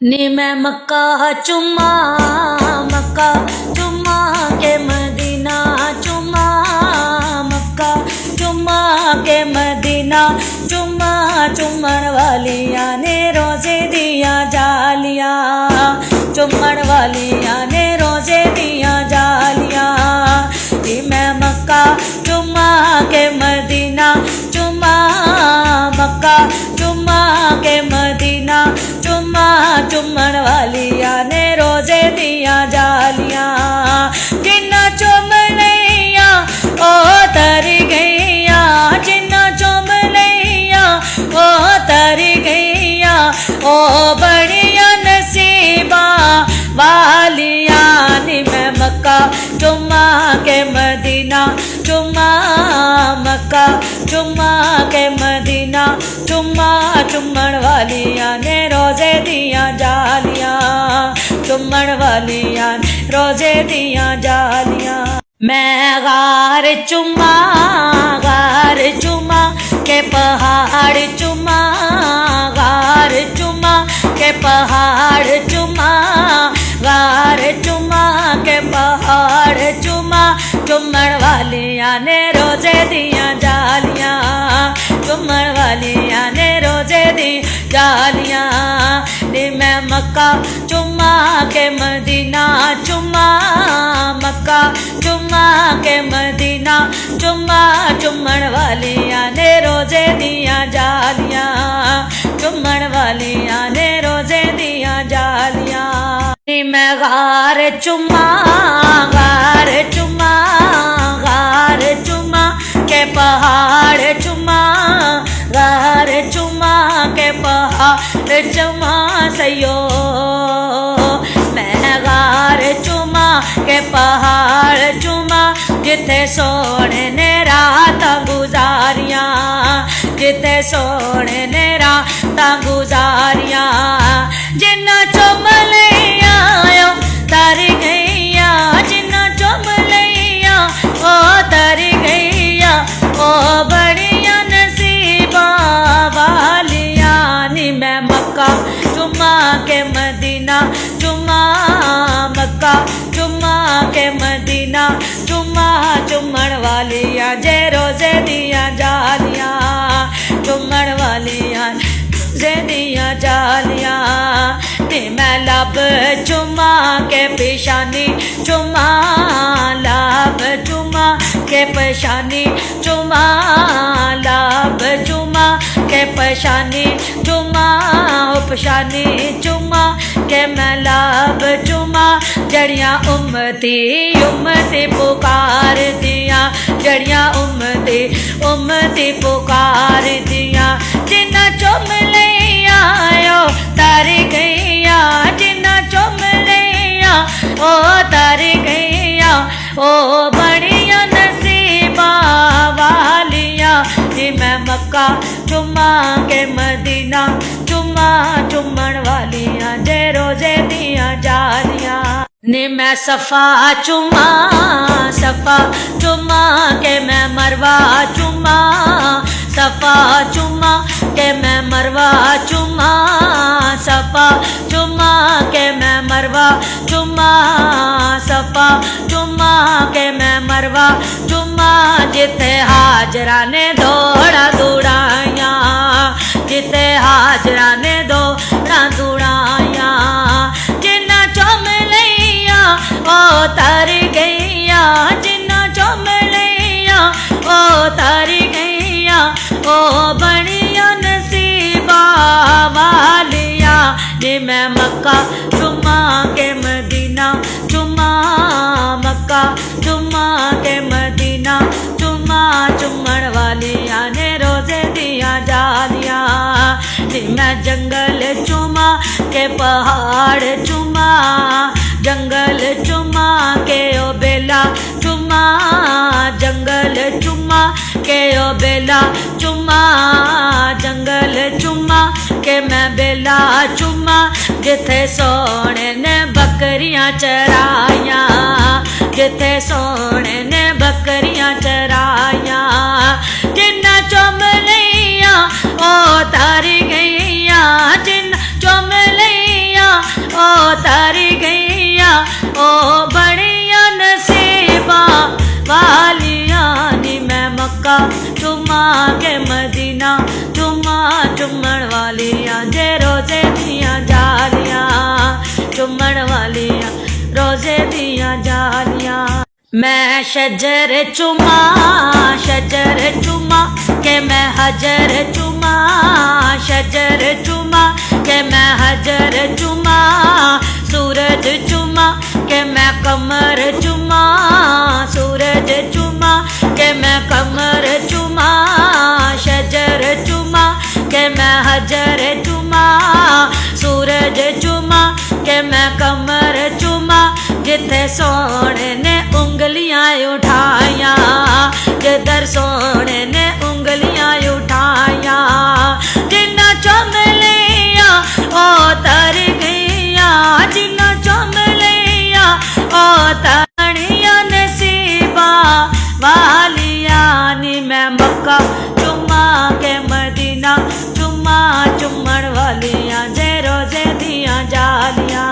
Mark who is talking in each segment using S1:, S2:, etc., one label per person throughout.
S1: नी मैं मक्का चुम्मा के मदीना चुम्मा मक्का चुम्मा के मदीना चुम्मा चुम्मण वालिया ने रोजे दिया जालिया चुम्मण वालिया ने रोजे दिया जालिया। नी मैं मक्का चुम्मा के मदीना चुम्मा मक्का चुम्मा के मदीना चुम्मा चुम्मण वालिया ने रोजे दिया जालिया। जिन्ना चुम लिया ओ तरी गईया जिन्ना चुम लिया ओ तरी गईया ओ बड़िया नसीबा वालिया। नी मैं मक्का चुम्मा के मदीना चुम्मा मक्का चुम्मा के मदीना चुम्मा चुम्मण वालिया ने रोजे दिया जालिया चुम्मण वालिया रोजे दिया जालिया। मैं गार चुम्मा के पहाड़ चुम्मा गार चुम्मा के पहाड़ चुम्मा गार चुम्मा के पहाड़ चुम्मा चुम्मण वालिया ने रोजे दिया जालिया चुम्मण वालिया ने रोजे दी जालिया। नी मैं मक्का चुम्मा के मदीना चुम्मा मक्का चुम्मा के मदीना चुम्मा चुम्मण वालिया ने रोजे दिया जालिया चुम्मण वालिया ने रोजे दिया जालिया। नी मैं गार चुम्मा के पहाड़ चुम्मा गार चुम्मा के पहाड़ चुम्मा सयो मैं गार चुम्मा के पहाड़ चुम्मा जिथे सोने ने रात गुजारिया जिथे सोने ने रात गुजारिया। जिन्ना चुम लिया तर गईया जिन्ना चुम लिया ओ तर गईया ओ बड़िया नसीबा वालिया। नी मैं मक्का चुम्मा के मदीना चुम्मा मक्का चुम्मा के मदीना चुम्मा चुम्मण वालिया जे रोजे दिया जालिया चुम्मण वालिया जे दिया जालिया। नी मैं लब चुम्मा के पेशानी चुम्मा लब चुम्मा के पेशानी चुम्मा लब चुम्मा के पेशानी चुम्मा उपशानी चुम्मा के मैं लब चुम्मा जड़ियाँ उम्मती पुकार दिया जड़ियाँ उम्मती पुकार दिया। जिन्ना चुम लिया तर गईया जिन्ना चुम लिया ओ तर गईया ओ बड़िया नसीबा वालिया। नी मैं मक्का चुम्मा के मदीना चुम्मा चुम्मण वालिया जे रोजे दिया जालिया। नी मैं सफा चुम्मा के मैं मरवा चुम्मा सफा चुम्मा के मैं मरवा चुम्मा सफा चुम्मा के मैं मरवा चुम्मा सफा चुम्मा के मैं मरवा चुम्मा जिथे हाजरा ने दौड़ा दौड़ाया जिथे हाजरा ने दौड़ा दौड़ाया। जिन्ना चुम लिया ओ तर गईया जिन्ना चुम लिया ओ तर गईया ओ बड़िया नसीबा वालिया। नी मैं मक्का चुम्मा के मदीना चुम्मा मक्का चुम्मा के मदीना चुम्मा चुम्मण वालिया ने रोजे दिया जालिया। नी मैं जंगल चुम्मा के पहाड़ चुम्मा जंगल चुम्मा के ओ बेला चुम्मा जंगल चुम्मा के ओ बेला चुम्मा जंगल चुम्मा के मैं बेला चुम्मा जिथे सोने ने बकरियां चराया जिथे सोने ने बकरियां चराया। जिन्ना चुम लिया ओ तारी गईया जिन्ना चुम लिया मैं शजर चुमा के मैं हजर चुमा, शजर चुमा के मैं हजर चुमा, सूरज चुमा के मैं कमर चुमा, सूरज चुमा के मैं कमर चुमा, शजर चुमा के मैं हजर चुमा, सूरज चुमा के मैं कमर चुमा, जिथे सोने ने उंगलियां उठाया, जिधर सोने ने उंगलियां उठाया, जिन्ना चुम लिया ओ तर गईया, जिन्ना चुम लिया ओ तनिया नसीबा वालिया नी। मैं मक्का चुमा के मदीना चुमा, चुमण वालियां जे रोजे दियां जालियां,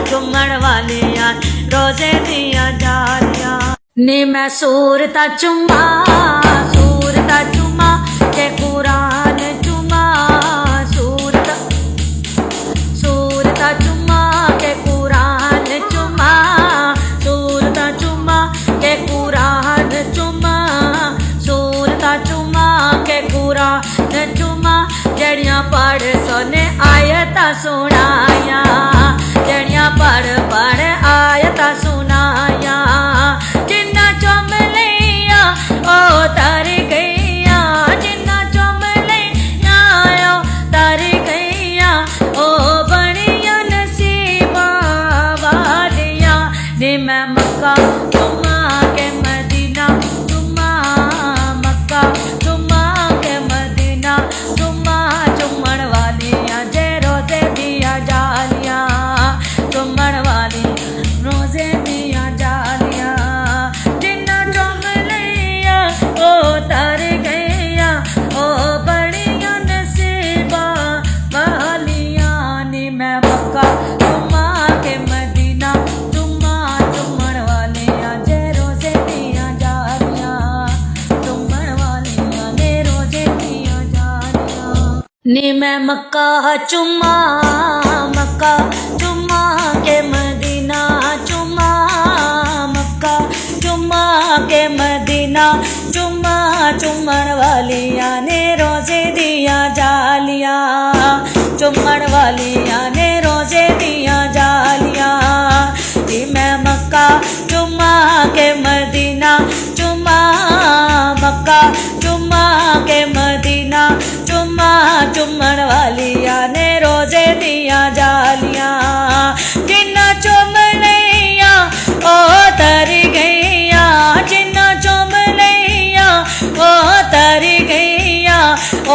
S1: चुमण वालियां रोजे दियां जालियां नी। मैं सूरता चुमा के कुरान चुमा, सूरता चुमा के कुरान चुमा, सूरता चुमा के कुरान चुमा, सूरता चुमा के कुरान चुमा, जड़ियां पढ़ सोने आयता सुनाया, जड़ियां पढ़ आयता सुनाया, जिन्ना चुम लिया ओ तर गईया, जिन्ना चुम लिया ओ तर गईया, ओ बनिया नसीबा वालिया नी। मैं मक्का चुमा के मदीना चुमा, मक्का चुमा के मदीना चुमा, चुमण वालियां जे रोजे दिया जालियां, चुमण वाली रोजे दिया जालियां, जिन्ना चुम लिया ओ तर गईया, ओ बड़िया नसीबा वालियां नी। मैं मक्का चुमा के मदीना चुमा, चुमण वालियां जे रोजे दिया जालियां, चुमण वालियां ने रोजे दिया जालियां नी। मैं मक्का चुमा के मदीना चुमा, मक्का चुमा के मदीना चुमा, चुमण वालियां ने रोजे दिया जालियां, चुमण वालियां ने रोजे दिया जालियां नी। मैं मक्का चुमा के मदीना चुमा, मक्का चुमा के मदीना चुमा, चुमण वालियां ने रोजे दिया जालियां, जिन्ना चुम लिया ओ तर गईया, जिन्ना चुम लिया ओ तर गईया, ओ